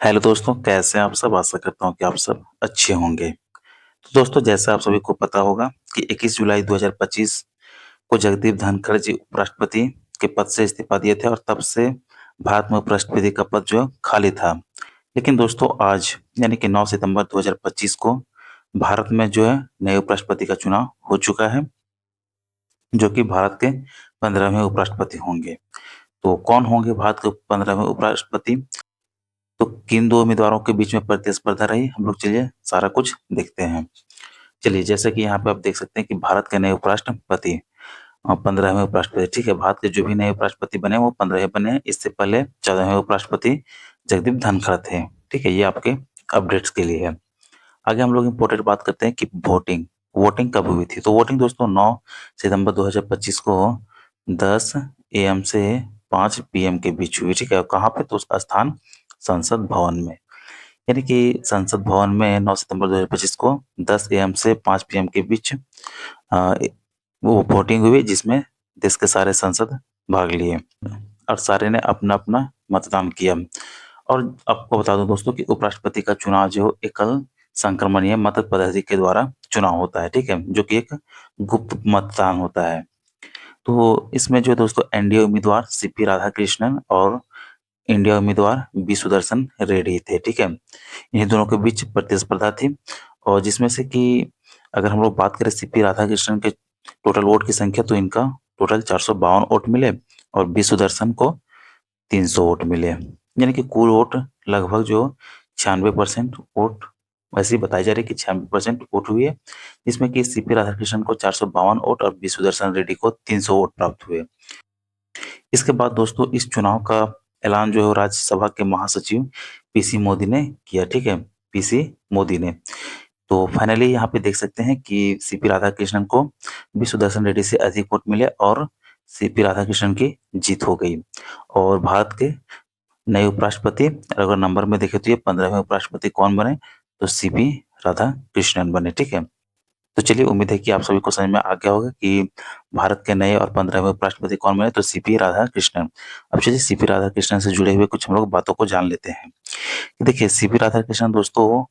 Hello दोस्तों, कैसे हैं आप सब? आशा करता हूँ कि आप सब अच्छे होंगे। तो दोस्तों, जैसा आप सभी को पता होगा कि 21 जुलाई 2025 को जगदीप धनखड़ जी उपराष्ट्रपति के पद से इस्तीफा दिए थे और तब से भारत में उपराष्ट्रपति का पद जो है खाली था। लेकिन दोस्तों, आज यानी कि 9 सितंबर 2025 को भारत में जो है नए उपराष्ट्रपति का चुनाव हो चुका है, जो कि भारत के 15वें उपराष्ट्रपति होंगे। तो कौन होंगे भारत के 15वें उपराष्ट्रपति? तो किन 2 उम्मीदवारों के बीच में प्रतिस्पर्धा रही, हम लोग चलिए सारा कुछ देखते हैं। चलिए, जैसे कि यहाँ पे आप देख सकते हैं कि भारत के नए उपराष्ट्रपति 15वें उपराष्ट्रपति, ठीक है? भारत के जो भी नए उपराष्ट्रपति बने वो 15वें बने हैं। इससे पहले 14वें उपराष्ट्रपति जगदीप धनखड़ थे, ठीक है? ये आपके अपडेट्स के लिए है। आगे हम लोग इम्पोर्टेंट बात करते हैं कि वोटिंग वोटिंग कब हुई थी। तो वोटिंग दोस्तों 9 सितंबर 2025 को 10 AM से 5 PM के बीच हुई, ठीक है? कहाँ पे? तो उसका स्थान संसद भवन में, यानी कि संसद भवन में 9 सितंबर 2025 को 10 AM से 5 PM के बीच अ, वो वोटिंग हुई, जिसमें देश के सारे सांसद भाग लिए और सारे ने अपना-अपना मतदान किया। और आपको बता दूं दोस्तों कि उपराष्ट्रपति का चुनाव जो एकल संक्रमणीय मत पद्धति के द्वारा चुनाव होता है, ठीक है? जो कि एक गुप्त मतदान होता है। तो इसमें जो है दोस्तों, एनडीए उम्मीदवार सीपी राधाकृष्णन और इंडिया उम्मीदवार बी सुदर्शन रेड्डी थे, ठीक है? इन्हीं दोनों के बीच प्रतिस्पर्धा थी और जिसमें से कि अगर हम लोग बात करें सीपी राधाकृष्णन के टोटल वोट की संख्या, तो इनका टोटल 452 वोट मिले और बी सुदर्शन को 300 वोट मिले, यानी कि कुल वोट लगभग जो 96% वोट वैसे ही बताई जा रही है कि 96% वोट हुई है, जिसमें कि सीपी राधाकृष्णन को 452 वोट और बी सुदर्शन रेड्डी को 300 वोट प्राप्त हुए। इसके बाद दोस्तों, इस चुनाव का ऐलान जो है वो राज्यसभा के महासचिव पीसी मोदी ने किया, ठीक है? पीसी मोदी ने। तो फाइनली यहाँ पे देख सकते हैं कि सीपी राधाकृष्णन को बी सुदर्शन रेड्डी से अधिक वोट मिले और सीपी राधाकृष्णन की जीत हो गई। और भारत के नए उपराष्ट्रपति अगर नंबर में देखें तो ये 15वें उपराष्ट्रपति कौन बने? तो सीपी राधाकृष्णन बने, ठीक है? तो चलिए, उम्मीद है कि आप सभी को समझ में आ गया होगा कि भारत के नए और 15वें उपराष्ट्रपति कौन बने? तो सीपी राधाकृष्णन। अब चलिए सीपी राधाकृष्णन से जुड़े हुए कुछ हम लोग बातों को जान लेते हैं। देखिए, सीपी राधाकृष्णन दोस्तों,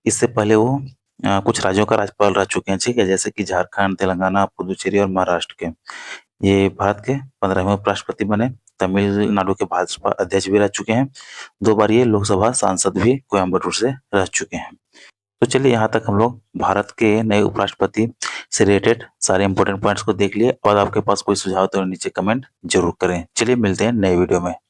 इससे पहले वो कुछ राज्यों का राज्यपाल रह चुके हैं, ठीक है? जैसे कि झारखंड, तेलंगाना, पुदुचेरी और महाराष्ट्र के। ये भारत के 15वें उपराष्ट्रपति बने। तमिलनाडु के भाजपा अध्यक्ष भी रह चुके हैं। 2 बार ये लोकसभा सांसद भी कोयम्बटूर से रह चुके हैं। तो चलिए, यहाँ तक हम लोग भारत के नए उपराष्ट्रपति से रिलेटेड सारे इंपॉर्टेंट पॉइंट्स को देख लिए। और आपके पास कोई सुझाव तो नीचे कमेंट जरूर करें। चलिए, मिलते हैं नए वीडियो में।